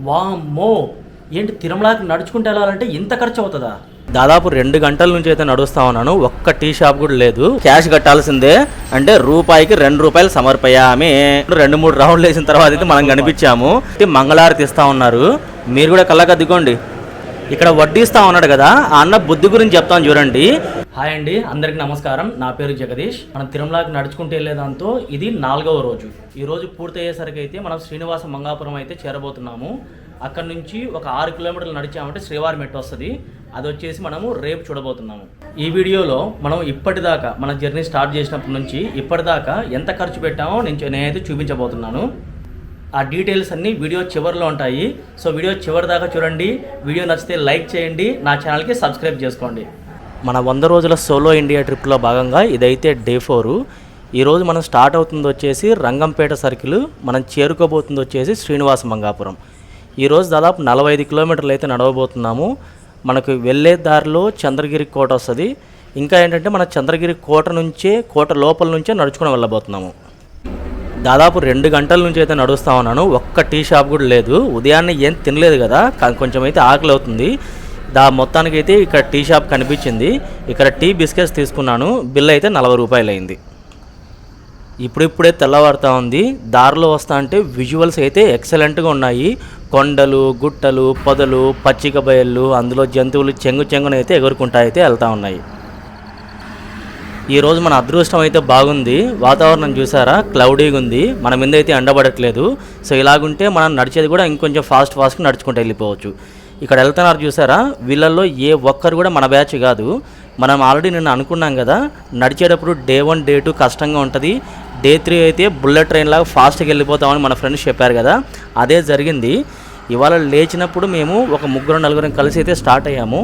వామ్మో! ఏంటి తిరుమలకి నడుచుకుంటూ వెళ్ళాలంటే ఇంత ఖర్చు అవుతుందా? దాదాపు 2 గంటల నుంచి అయితే నడుస్తా ఉన్నాను. ఒక్క టీ షాప్ కూడా లేదు. క్యాష్ కట్టాల్సిందే. అంటే రూపాయికి ₹2 సమర్పయామి. 2-3 రౌండ్లు వేసిన తర్వాత అయితే మనం కనిపించాము. మంగళారతి ఇస్తా ఉన్నారు. మీరు కూడా కళ్ళకద్దుకోండి. ఇక్కడ వడ్డిస్తా ఉన్నాడు కదా, ఆ అన్న బుద్ధి గురించి చెప్తాను చూడండి. హాయ్ అండి, అందరికీ నమస్కారం. నా పేరు జగదీష్. మనం తిరుమలకి నడుచుకుంటూ వెళ్ళేదాంతో ఇది 4వ రోజు. ఈ రోజు పూర్తయ్యేసరికి అయితే మనం శ్రీనివాస మంగాపురం అయితే చేరబోతున్నాము. అక్కడ నుంచి ఒక 6 కిలోమీటర్లు నడిచామంటే శ్రీవారి మెట్టు వస్తుంది. అది వచ్చేసి మనము రేపు చూడబోతున్నాము. ఈ వీడియోలో మనం ఇప్పటిదాకా మన జర్నీ స్టార్ట్ చేసినప్పటి నుంచి ఇప్పటిదాకా ఎంత ఖర్చు పెట్టామో నేనైతే చూపించబోతున్నాను. ఆ డీటెయిల్స్ అన్నీ వీడియో చివరిలో ఉంటాయి. సో వీడియో చివరి దాకా చూడండి. వీడియో నచ్చితే లైక్ చేయండి, నా ఛానల్కి సబ్స్క్రైబ్ చేసుకోండి. మన 100 రోజుల సోలో ఇండియా ట్రిప్లో భాగంగా ఇదైతే డే 4. ఈరోజు మనం స్టార్ట్ అవుతుంది వచ్చేసి రంగంపేట సర్కిల్, మనం చేరుకోబోతుంది వచ్చేసి శ్రీనివాస మంగాపురం. ఈరోజు దాదాపు 45 కిలోమీటర్లు అయితే నడవబోతున్నాము. మనకు వెళ్ళే దారిలో చంద్రగిరి కోట వస్తుంది. ఇంకా ఏంటంటే మన చంద్రగిరి కోట లోపల నుంచే నడుచుకుని వెళ్ళబోతున్నాము. దాదాపు 2 గంటల నుంచి అయితే నడుస్తూ ఉన్నాను. ఒక్క టీ షాప్ కూడా లేదు. ఉదయాన్నే ఏం తినలేదు కదా, కొంచెం అయితే ఆకలి అవుతుంది. మొత్తానికి అయితే ఇక్కడ టీ షాప్ కనిపించింది. ఇక్కడ టీ బిస్కెట్స్ తీసుకున్నాను. బిల్ అయితే ₹40 అయింది. ఇప్పుడిప్పుడే తెల్లవారుతూ ఉంది. దారిలో వస్తా అంటే విజువల్స్ అయితే ఎక్సలెంట్గా ఉన్నాయి. కొండలు, గుట్టలు, పొదలు, పచ్చిక బయళ్ళు, అందులో జంతువులు చెంగునైతే ఎగురుకుంటా అయితే వెళ్తూ ఉన్నాయి. ఈరోజు మన అదృష్టం అయితే బాగుంది. వాతావరణం చూసారా, క్లౌడీగా ఉంది. మన మీద అయితే ఎండబడట్లేదు. సో ఇలాగుంటే మనం నడిచేది కూడా ఇంకొంచెం ఫాస్ట్గా నడుచుకుంటూ వెళ్ళిపోవచ్చు. ఇక్కడ వెళ్తున్నారు చూసారా, వీళ్ళల్లో ఏ ఒక్కరు కూడా మన బ్యాచ్ కాదు. మనం ఆల్రెడీ నిన్న అనుకున్నాం కదా, నడిచేటప్పుడు డే 1 డే 2 కష్టంగా ఉంటుంది, డే 3 అయితే బుల్లెట్ ట్రైన్ లాగా ఫాస్ట్గా వెళ్ళిపోతామని మన ఫ్రెండ్స్ చెప్పారు కదా, అదే జరిగింది. ఇవాళ లేచినప్పుడు మేము ఒక 3-4 కలిసి అయితే స్టార్ట్ అయ్యాము.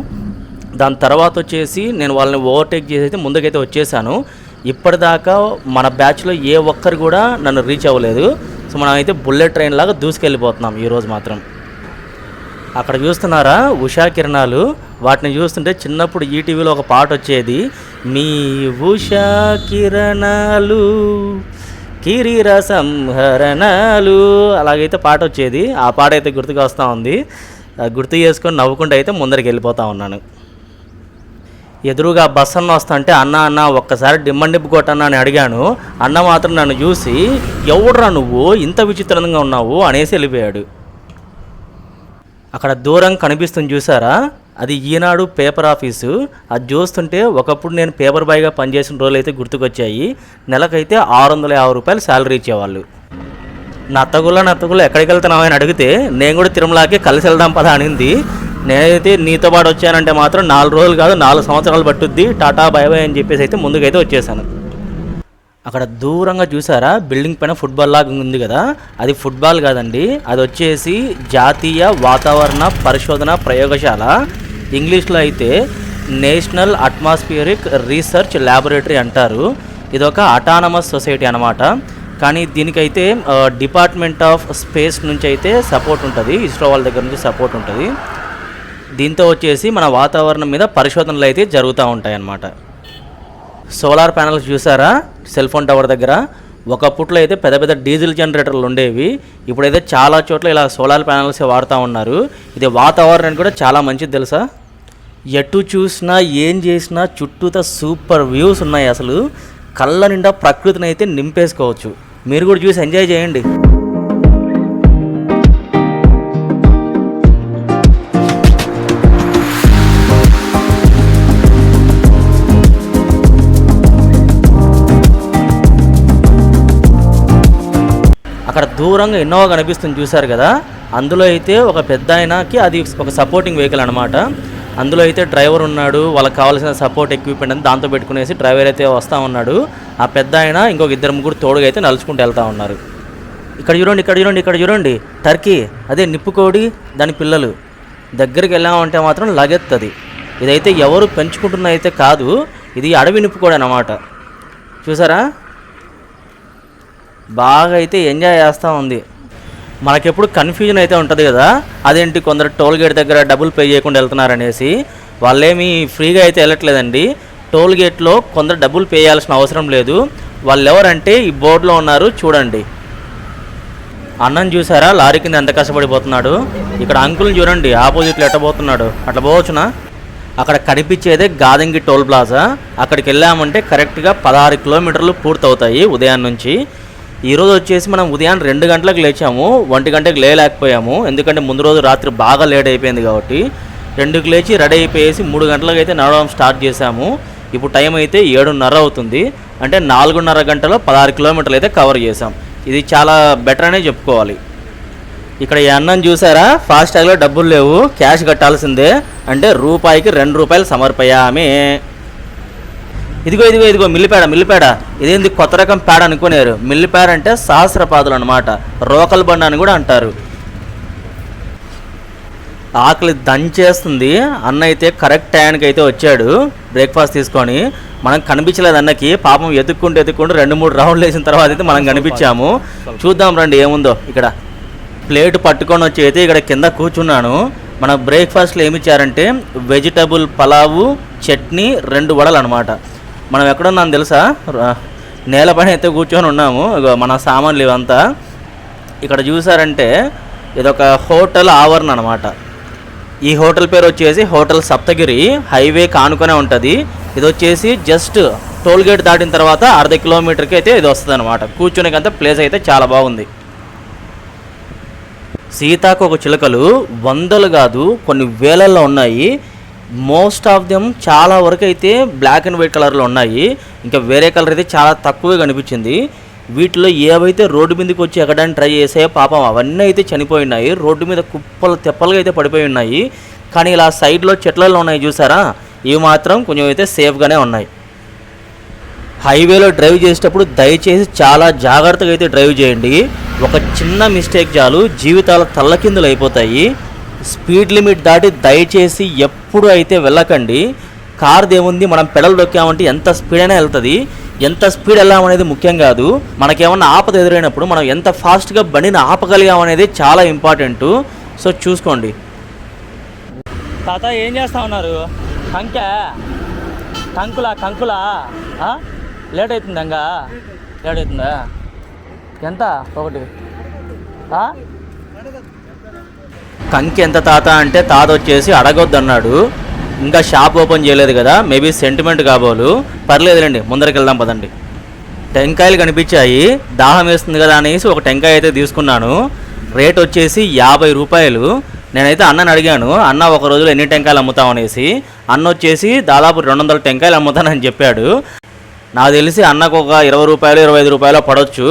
దాని తర్వాత వచ్చేసి నేను వాళ్ళని ఓవర్టేక్ చేసి అయితే ముందుకైతే వచ్చేసాను. ఇప్పటిదాకా మన బ్యాచ్లో ఏ ఒక్కరు కూడా నన్ను రీచ్ అవ్వలేదు. సో మనం అయితే బుల్లెట్ ట్రైన్ లాగా దూసుకెళ్ళిపోతున్నాం ఈరోజు మాత్రం. అక్కడ చూస్తున్నారా ఉషా కిరణాలు, వాటిని చూస్తుంటే చిన్నప్పుడు ఈటీవీలో ఒక పాట వచ్చేది, మీ ఉషా కిరణాలు కిరీర సంహరణాలు, అలాగైతే పాట వచ్చేది. ఆ పాట అయితే గుర్తుకు వస్తూ ఉంది. గుర్తు చేసుకొని నవ్వుకుంటూ అయితే ముందరికి వెళ్ళిపోతూ ఉన్నాను. ఎదురుగా బస్ అన్న వస్తుంటే అన్న ఒక్కసారి డిమ్మండిప్పు కొట్టన్నా అని అడిగాను. అన్న మాత్రం నన్ను చూసి ఎవడురా నువ్వు ఇంత విచిత్రంగా ఉన్నావు అనేసి వెళ్ళిపోయాడు. అక్కడ దూరం కనిపిస్తుంది చూసారా, అది ఈనాడు పేపర్ ఆఫీసు. అది చూస్తుంటే ఒకప్పుడు నేను పేపర్ బాయ్గా పనిచేసిన రోజులు అయితే గుర్తుకొచ్చాయి. నెలకైతే ₹650 శాలరీ ఇచ్చేవాళ్ళు. నత్తగుల్ల ఎక్కడికి వెళ్తున్నావు అని అడిగితే నేను కూడా తిరుమలకి కలిసి వెళ్దాం పదా అనింది. నేనైతే నీతో పాటు వచ్చానంటే మాత్రం 4 రోజులు కాదు 4 సంవత్సరాలు పట్టుద్ది, టాటా బై బై అని చెప్పేసి అయితే ముందుకైతే వచ్చేసాను. అక్కడ దూరంగా చూసారా బిల్డింగ్ పైన ఫుట్బాల్ లాగా ఉంది కదా, అది ఫుట్బాల్ కాదండి, అది వచ్చేసి జాతీయ వాతావరణ పరిశోధన ప్రయోగశాల. ఇంగ్లీష్లో అయితే నేషనల్ అట్మాస్ఫియరిక్ రీసెర్చ్ ల్యాబొరేటరీ అంటారు. ఇది ఒక అటానమస్ సొసైటీ అనమాట. కానీ దీనికైతే డిపార్ట్మెంట్ ఆఫ్ స్పేస్ నుంచి అయితే సపోర్ట్ ఉంటుంది, ఇస్రో వాళ్ళ దగ్గర నుంచి సపోర్ట్ ఉంటుంది. దీంతో వచ్చేసి మన వాతావరణం మీద పరిశోధనలు అయితే జరుగుతూ ఉంటాయి అన్నమాట. సోలార్ ప్యానల్స్ చూసారా సెల్ ఫోన్ టవర్ దగ్గర, ఒకప్పట్లో అయితే పెద్ద డీజిల్ జనరేటర్లు ఉండేవి. ఇప్పుడైతే చాలా చోట్ల ఇలా సోలార్ ప్యానల్స్ వాడుతూ ఉన్నారు. ఇది వాతావరణానికి కూడా చాలా మంచిది తెలుసా. ఎటు చూసినా ఏం చేసినా చుట్టూతో సూపర్ వ్యూస్ ఉన్నాయి. అసలు కళ్ళ నిండా ప్రకృతిని అయితే నింపేసుకోవచ్చు. మీరు కూడా చూసి ఎంజాయ్ చేయండి. అక్కడ దూరంగా ఇన్నోవా కనిపిస్తుంది చూసారు కదా, అందులో అయితే ఒక పెద్ద ఆయనకి అది ఒక సపోర్టింగ్ వెహికల్ అనమాట. అందులో అయితే డ్రైవర్ ఉన్నాడు, వాళ్ళకి కావాల్సిన సపోర్ట్ ఎక్విప్మెంట్ అని దాంతో పెట్టుకునేసి డ్రైవర్ అయితే వస్తూ ఉన్నాడు. ఆ పెద్ద ఆయన ఇంకొక 2-3 తోడుగా అయితే నడుచుకుంటూ వెళ్తూ ఉన్నారు. ఇక్కడ చూడండి టర్కీ, అదే నిప్పుకోడి, దాని పిల్లలు. దగ్గరికి వెళ్ళామంటే మాత్రం లగెత్తది. ఇదైతే ఎవరు పెంచుకుంటున్న అయితే కాదు, ఇది అడవి నిప్పుకోడి అన్నమాట. చూసారా, బాగా అయితే ఎంజాయ్ చేస్తూ ఉంది. మనకెప్పుడు కన్ఫ్యూజన్ అయితే ఉంటుంది కదా, అదేంటి కొందరు టోల్ గేట్ దగ్గర డబ్బులు పే చేయకుండా వెళ్తున్నారనేసి. వాళ్ళేమీ ఫ్రీగా అయితే వెళ్ళట్లేదండి. టోల్ గేట్లో కొందరు డబ్బులు పే చేయాల్సిన అవసరం లేదు. వాళ్ళు ఎవరంటే ఈ బోర్డులో ఉన్నారు చూడండి. అన్నం చూసారా లారీ కింద ఎంత కష్టపడిపోతున్నాడు. ఇక్కడ అంకుల్ని చూడండి ఆపోజిట్లో ఎట్టబోతున్నాడు. అట్లా పోవచ్చునా? అక్కడ కనిపించేదే గాదంగి టోల్ ప్లాజా. అక్కడికి వెళ్ళామంటే కరెక్ట్గా 16 కిలోమీటర్లు పూర్తవుతాయి ఉదయం నుంచి. ఈరోజు వచ్చేసి మనం ఉదయం 2 గంటలకు లేచాము, 1 గంటకు లేలేకపోయాము. ఎందుకంటే ముందు రోజు రాత్రి బాగా లేట్ అయిపోయింది కాబట్టి 2కి లేచి రెడీ అయిపోయేసి 3 గంటలకు అయితే నడవడం స్టార్ట్ చేశాము. ఇప్పుడు టైం అయితే 7:30 అవుతుంది. అంటే 4:30 గంటలో 16 కిలోమీటర్లు అయితే కవర్ చేసాం. ఇది చాలా బెటర్ అనే చెప్పుకోవాలి. ఇక్కడ ఈ అన్నం చూసారా, ఫాస్టాగ్లో డబ్బులు లేవు, క్యాష్ కట్టాల్సిందే. అంటే రూపాయికి 2 రూపాయలు సమర్పయామే. ఇదిగో మిల్లిపేడ. ఇదేంది కొత్త రకం పేడ అనుకునేరు. మిల్లిపేడ అంటే సహస్రపాదులు అనమాట, రోకల్ బండ అని కూడా అంటారు. ఆకలి దంచేస్తుంది. అన్న అయితే కరెక్ట్ టైంకి అయితే వచ్చాడు బ్రేక్ఫాస్ట్ తీసుకొని. మనం కనిపించలేదు అన్నకి, పాపం ఎత్తుక్కుంటూ 2-3 రౌండ్లు వేసిన తర్వాత అయితే మనం కనిపించాము. చూద్దాం రండి ఏముందో. ఇక్కడ ప్లేట్ పట్టుకొని వచ్చి అయితే ఇక్కడ కింద కూర్చున్నాను. మన బ్రేక్ఫాస్ట్లో ఏమి ఇచ్చారంటే వెజిటబుల్ పలావు, చట్నీ, 2 వడలు అనమాట. మనం ఎక్కడున్నాం తెలుసా? నేలపైన అయితే కూర్చొని ఉన్నాము. మన సామాన్లు ఇవంతా ఇక్కడ చూసారంటే ఇదొక హోటల్ ఆవరణ అనమాట. ఈ హోటల్ పేరు వచ్చేసి హోటల్ సప్తగిరి. హైవే కానుకొనే ఉంటుంది. ఇది వచ్చేసి జస్ట్ టోల్ గేట్ దాటిన తర్వాత 1/2 కిలోమీటర్కి అయితే ఇది వస్తుంది అనమాట. కూర్చునేకంత ప్లేస్ అయితే చాలా బాగుంది. సీతాకోక చిలుకలు వందలు కాదు కొన్ని వేలల్లో ఉన్నాయి. మోస్ట్ ఆఫ్ దెమ్ చాలా వరకు అయితే బ్లాక్ అండ్ వైట్ కలర్లో ఉన్నాయి. ఇంకా వేరే కలర్ అయితే చాలా తక్కువగా కనిపించింది. వీటిలో ఏవైతే రోడ్డు మీదకి వచ్చి ఎక్కడానికి ట్రై చేసే పాపం అవన్నీ అయితే చనిపోయి ఉన్నాయి. రోడ్డు మీద కుప్పలు తెప్పలుగా అయితే పడిపోయి ఉన్నాయి. కానీ ఇలా సైడ్లో చెట్లలో ఉన్నాయి చూసారా, ఇవి మాత్రం కొంచెం అయితే సేఫ్గానే ఉన్నాయి. హైవేలో డ్రైవ్ చేసేటప్పుడు దయచేసి చాలా జాగ్రత్తగా అయితే డ్రైవ్ చేయండి. ఒక చిన్న మిస్టేక్ చాలు జీవితాలు తల్లకిందులు అయిపోతాయి. స్పీడ్ లిమిట్ దాటి దయచేసి ఎప్పుడు అయితే వెళ్ళకండి. కార్ దేముంది, మనం పెడల్ దొక్కామంటే ఎంత స్పీడ్ అయినా వెళ్తుంది. ఎంత స్పీడ్ వెళ్ళామనేది ముఖ్యం కాదు, మనకేమన్నా ఆపద ఎదురైనప్పుడు మనం ఎంత ఫాస్ట్గా బండిని ఆపగలిగామనేది చాలా ఇంపార్టెంట్. సో చూసుకోండి. తాత ఏం చేస్తా ఉన్నారు? కంకులా లేట్ అవుతుందంగా? లేట్ అవుతుందా? ఎంత ఒకటి? కంకి ఎంత తాత అంటే తాత వచ్చేసి అడగొద్దు అన్నాడు. ఇంకా షాప్ ఓపెన్ చేయలేదు కదా, మేబీ సెంటిమెంట్ కాబోలు. పర్లేదులేండి, ముందరికి వెళ్దాం పదండి. టెంకాయలు కనిపించాయి, దాహం వేస్తుంది కదా అనేసి ఒక టెంకాయ అయితే తీసుకున్నాను. రేట్ వచ్చేసి 50 రూపాయలు. నేనైతే అన్నని అడిగాను, అన్న ఒక రోజులో ఎన్ని టెంకాయలు అమ్ముతాం అనేసి. అన్న వచ్చేసి దాదాపు 200 టెంకాయలు అమ్ముతానని చెప్పాడు. నాకు తెలిసి అన్నకు ఒక 20 రూపాయలు 25 రూపాయలు పడవచ్చు.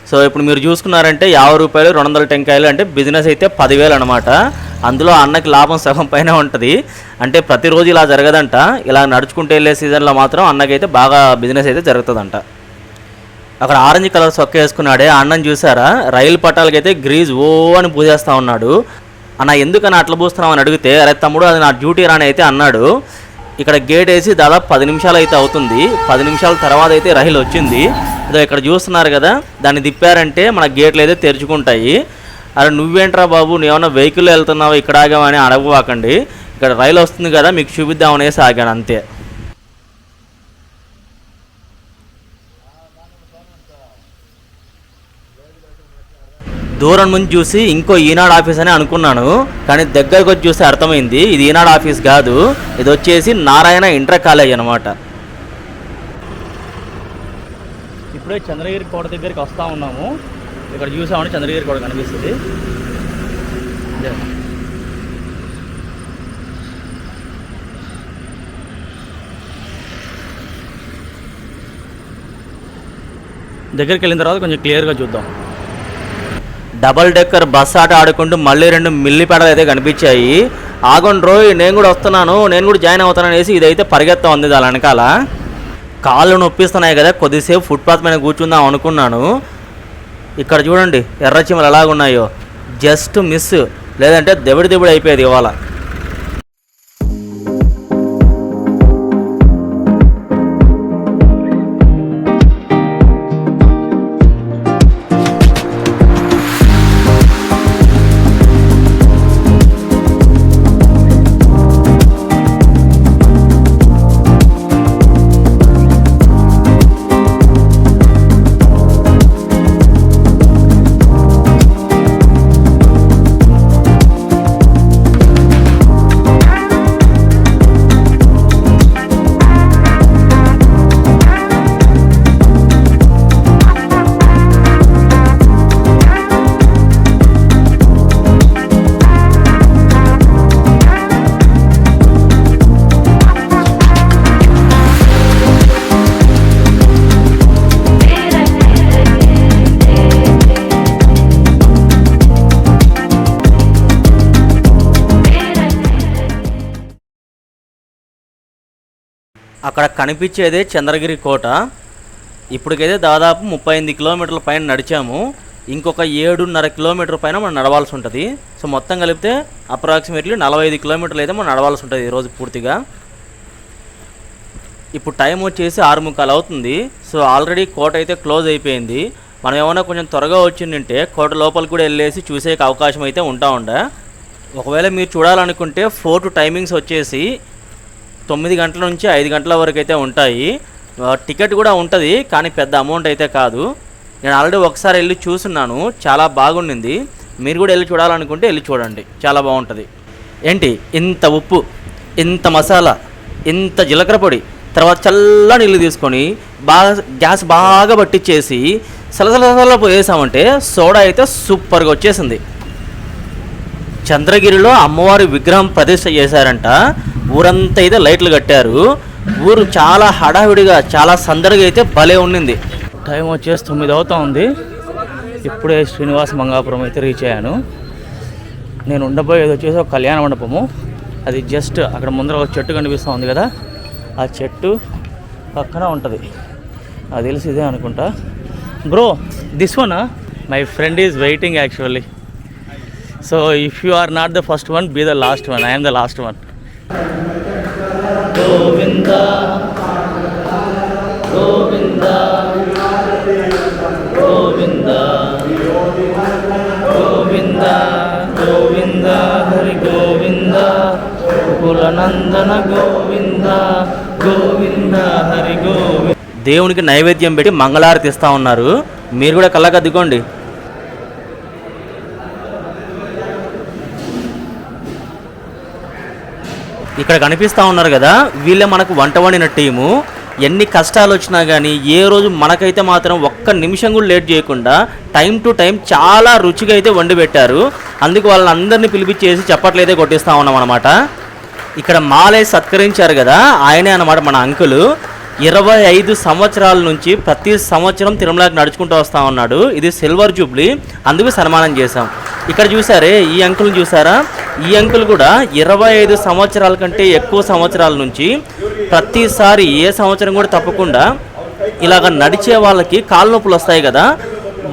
సో ఇప్పుడు మీరు చూసుకున్నారంటే 50 రూపాయలు 200 టెంకాయలు అంటే బిజినెస్ అయితే 10,000 అనమాట. అందులో అన్నకి లాభం సగం పైన ఉంటుంది. అంటే ప్రతిరోజు ఇలా జరగదంట, ఇలా నడుచుకుంటూ వెళ్ళే సీజన్లో మాత్రం అన్నకైతే బాగా బిజినెస్ అయితే జరుగుతుందంట. అక్కడ ఆరెంజ్ కలర్ సొక్క వేసుకున్నాడే అన్నం చూసారా, రైలు పట్టాలకైతే గ్రీజ్ ఓ అని పూజేస్తూ ఉన్నాడు. అన్న ఎందుకని అట్లా పూస్తున్నావు అని అడిగితే, అరే తమ్ముడు అది నా డ్యూటీ రాని అయితే అన్నాడు. ఇక్కడ గేట్ వేసి దాదాపు 10 నిమిషాలు అయితే అవుతుంది. 10 నిమిషాల తర్వాత అయితే రైలు వచ్చింది. ఇదో ఇక్కడ చూస్తున్నారు కదా, దాన్ని తిప్పారంటే మన గేట్లు అయితే తెరుచుకుంటాయి. అరే నువ్వేంట్రా బాబు, నువ్వేమన్నా వెహికల్లో వెళ్తున్నావు ఇక్కడ ఆగామని అడగవాకండి. ఇక్కడ రైలు వస్తుంది కదా మీకు చూపిద్దామనేసి ఆగాను అంతే. దూరం నుంచి చూసి ఇంకో ఈనాడు ఆఫీస్ అని అనుకున్నాను, కానీ దగ్గరకు వచ్చి చూస్తే అర్థమైంది ఇది ఈనాడు ఆఫీస్ కాదు, ఇది వచ్చేసి నారాయణ ఇంటర్ కాలేజ్ అనమాట. ఇప్పుడే చంద్రగిరి కోట దగ్గరికి వస్తూ ఉన్నాము. ఇక్కడ చూసామంటే చంద్రగిరి కోట కనిపిస్తుంది. దగ్గరికి వెళ్ళిన తర్వాత కొంచెం క్లియర్గా చూద్దాం. డబల్ డెక్కర్ బస్ ఆట ఆడుకుంటూ మళ్ళీ 2 మిల్లిపేడలు అయితే కనిపించాయి. ఆగండి రోయ్, నేను కూడా వస్తున్నాను, నేను కూడా జాయిన్ అవుతాను అనేసి ఇదైతే పరిగెత్తా ఉంది దాని వెనకాల. కాళ్ళు నొప్పిస్తున్నాయి కదా, కొద్దిసేపు ఫుట్పాత్ మీద కూర్చుందాం అనుకున్నాను. ఇక్కడ చూడండి ఎర్రచీమలు ఎలాగున్నాయో, జస్ట్ మిస్, లేదంటే దెబ్బడి అయిపోయేది ఇవాళ. అక్కడ కనిపించేదే చంద్రగిరి కోట. ఇప్పటికైతే దాదాపు 38 కిలోమీటర్ల పైన నడిచాము. ఇంకొక 7.5 కిలోమీటర్ పైన మనం నడవాల్సి ఉంటుంది. సో మొత్తం కలిపితే అప్రాక్సిమేట్లీ 45 కిలోమీటర్లు అయితే మనం నడవాల్సి ఉంటుంది ఈరోజు పూర్తిగా. ఇప్పుడు టైం వచ్చేసి 6:45 అవుతుంది. సో ఆల్రెడీ కోట అయితే క్లోజ్ అయిపోయింది. మనం ఏమైనా కొంచెం త్వరగా వచ్చిందంటే కోట లోపలికి కూడా వెళ్ళేసి చూసే అవకాశం అయితే ఉండే. ఒకవేళ మీరు చూడాలనుకుంటే ఫోర్ట్ టైమింగ్స్ వచ్చేసి 9 గంటల నుంచి 5 గంటల వరకు అయితే ఉంటాయి. టికెట్ కూడా ఉంటుంది, కానీ పెద్ద అమౌంట్ అయితే కాదు. నేను ఆల్రెడీ ఒకసారి వెళ్ళి చూస్తున్నాను, చాలా బాగుండింది. మీరు కూడా వెళ్ళి చూడాలనుకుంటే వెళ్ళి చూడండి, చాలా బాగుంటుంది. ఏంటి ఇంత ఉప్పు, ఇంత మసాలా, ఇంత జీలకర్ర పొడి, తర్వాత చల్ల నీళ్ళు తీసుకొని గ్యాస్ బాగా పట్టించేసి సలసల పోయేసామంటే సోడా అయితే సూపర్గా వచ్చేసింది. చంద్రగిరిలో అమ్మవారి విగ్రహం ప్రతిష్ఠ చేశారంట. ఊరంతా అయితే లైట్లు కట్టారు. ఊరు చాలా హడావిడిగా చాలా సందడిగా అయితే భలే ఉండింది. టైం వచ్చేసి 9 అవుతా ఉంది. ఇప్పుడే శ్రీనివాస మంగాపురం అయితే రీచ్ అయ్యాను. నేను ఉండబోయేది వచ్చేసి ఒక కళ్యాణ మండపము. అది జస్ట్ అక్కడ ముందర ఒక చెట్టు కనిపిస్తూ ఉంది కదా, ఆ చెట్టు పక్కన ఉంటుంది. అది తెలిసి ఇదే అనుకుంటా. Bro this one my friend is waiting actually. So if you are not the first one, be the last one. I'm the last one. Govinda Govinda Govinda Govinda Govinda Hari Govinda కులనందన గోవింద గోవింద హరి గోవింద. దేవునికి నైవేద్యం పెట్టి మంగళారతి ఇస్తూ ఉన్నారు. మీరు కూడా కళ్ళకద్దుకోండి. ఇక్కడ కనిపిస్తూ ఉన్నారు కదా, వీళ్ళే మనకు వంట వండిన టీము. ఎన్ని కష్టాలు వచ్చినా కానీ ఏ రోజు మనకైతే మాత్రం ఒక్క నిమిషం కూడా లేట్ చేయకుండా టైం టు టైం చాలా రుచిగా అయితే వండి పెట్టారు. అందుకు వాళ్ళని అందరినీ పిలిపించేసి చప్పట్లయితే కొట్టిస్తూ ఉన్నాం అనమాట. ఇక్కడ మాలే సత్కరించారు కదా, ఆయనే అనమాట మన అంకులు. 25 సంవత్సరాల నుంచి ప్రతి సంవత్సరం తిరుమలకి నడుచుకుంటూ వస్తూ ఉన్నాడు. ఇది సిల్వర్ జూబ్లీ, అందుకు సన్మానం చేశాం. ఇక్కడ చూసారే ఈ అంకుల్ని చూసారా, ఈ అంకుల్ కూడా 25 సంవత్సరాల కంటే ఎక్కువ సంవత్సరాల నుంచి ప్రతిసారి ఏ సంవత్సరం కూడా తప్పకుండా ఇలాగ నడిచే వాళ్ళకి కాళ్ళ నొప్పులు వస్తాయి కదా,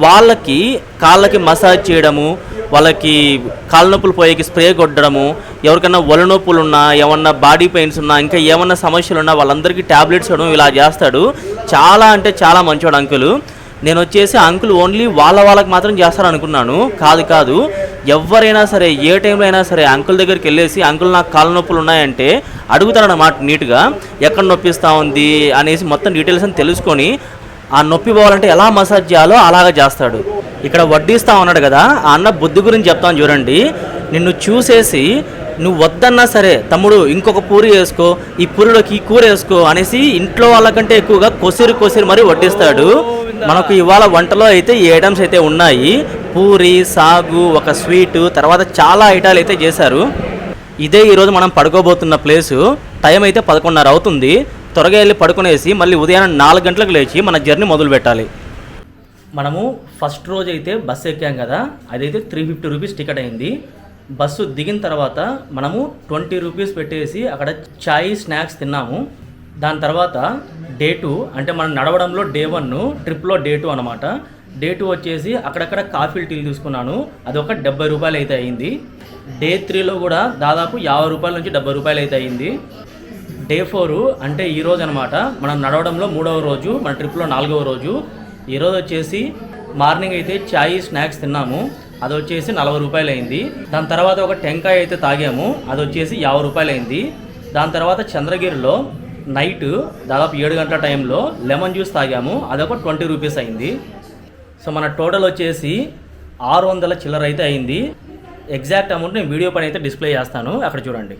వాళ్ళకి కాళ్ళకి మసాజ్ చేయడము, వాళ్ళకి కాళ్ళ నొప్పులు పోయేకి స్ప్రే కొట్టడము, ఎవరికైనా ఒళ్ళు నొప్పులు ఉన్నా, ఏమన్నా బాడీ పెయిన్స్ ఉన్నా, ఇంకా ఏమన్నా సమస్యలు ఉన్నా వాళ్ళందరికీ ట్యాబ్లెట్స్ ఇవ్వడం ఇలా చేస్తాడు. చాలా అంటే చాలా మంచివాడు అంకులు. నేను వచ్చేసి అంకుల్ ఓన్లీ వాళ్ళకి మాత్రం చేస్తారు అనుకున్నాను. కాదు, ఎవరైనా సరే ఏ టైంలో అయినా సరే అంకుల్ దగ్గరికి వెళ్ళేసి అంకుల్ నాకు కాళ్ళ నొప్పులు ఉన్నాయంటే అడుగుతారన్నమాట నీట్గా, ఎక్కడ నొప్పిస్తూ ఉంది అనేసి మొత్తం డీటెయిల్స్ అని తెలుసుకొని ఆ నొప్పి పోవాలంటే ఎలా మసాజ్ చేయాలో అలాగా చేస్తాడు. ఇక్కడ వడ్డిస్తూ ఉన్నాడు కదా, ఆ అన్న బుద్ధి గురించి చెప్తాను చూడండి. నిన్ను చూసేసి నువ్వు వద్దన్నా సరే తమ్ముడు ఇంకొక పూరి వేసుకో, ఈ పూరిలోకి ఈ కూర వేసుకో అనేసి ఇంట్లో వాళ్ళకంటే ఎక్కువగా కొసిరి మరీ వడ్డిస్తాడు. మనకు ఇవాళ వంటలో అయితే ఈ ఐటమ్స్ అయితే ఉన్నాయి. పూరి, సాగు, ఒక స్వీటు, తర్వాత చాలా ఐటాలు అయితే చేశారు. ఇదే ఈరోజు మనం పడుకోబోతున్న ప్లేసు. టైం అయితే 11:30 అవుతుంది. త్వరగా వెళ్ళి పడుకునేసి మళ్ళీ ఉదయం 4 గంటలకు లేచి మన జర్నీ మొదలు పెట్టాలి. మనము ఫస్ట్ రోజు అయితే బస్సు ఎక్కాం కదా, అదైతే 350 రూపీస్ టికెట్ అయింది. బస్సు దిగిన తర్వాత మనము 20 రూపీస్ పెట్టేసి అక్కడ చాయ్ స్నాక్స్ తిన్నాము. దాని తర్వాత డే 2 అంటే మనం నడవడంలో డే 1, ట్రిప్లో డే 2 అనమాట. డే 2 వచ్చేసి అక్కడక్కడ కాఫీ టీలు తీసుకున్నాను, అదొక 70 రూపాయలు అయితే అయింది. డే 3లో కూడా దాదాపు 50 రూపాయల నుంచి 70 రూపాయలు అయితే అయింది. డే 4 అంటే ఈరోజు అనమాట, మనం నడవడంలో 3వ రోజు, మన ట్రిప్లో 4వ రోజు. ఈరోజు వచ్చేసి మార్నింగ్ అయితే చాయ్ స్నాక్స్ తిన్నాము, అది వచ్చేసి 40 రూపాయలు అయింది. దాని తర్వాత ఒక టెంకాయ అయితే తాగాము, అది వచ్చేసి 50 రూపాయలు అయింది. దాని తర్వాత చంద్రగిరిలో నైట్ దాదాపు 7 గంటల టైంలో లెమన్ జ్యూస్ తాగాము, అదొక 20 రూపీస్ అయింది. సో మన టోటల్ వచ్చేసి 600 చిల్లర అయితే అయింది. ఎగ్జాక్ట్ అమౌంట్ నేను వీడియో పైన అయితే డిస్ప్లే చేస్తాను, అక్కడ చూడండి.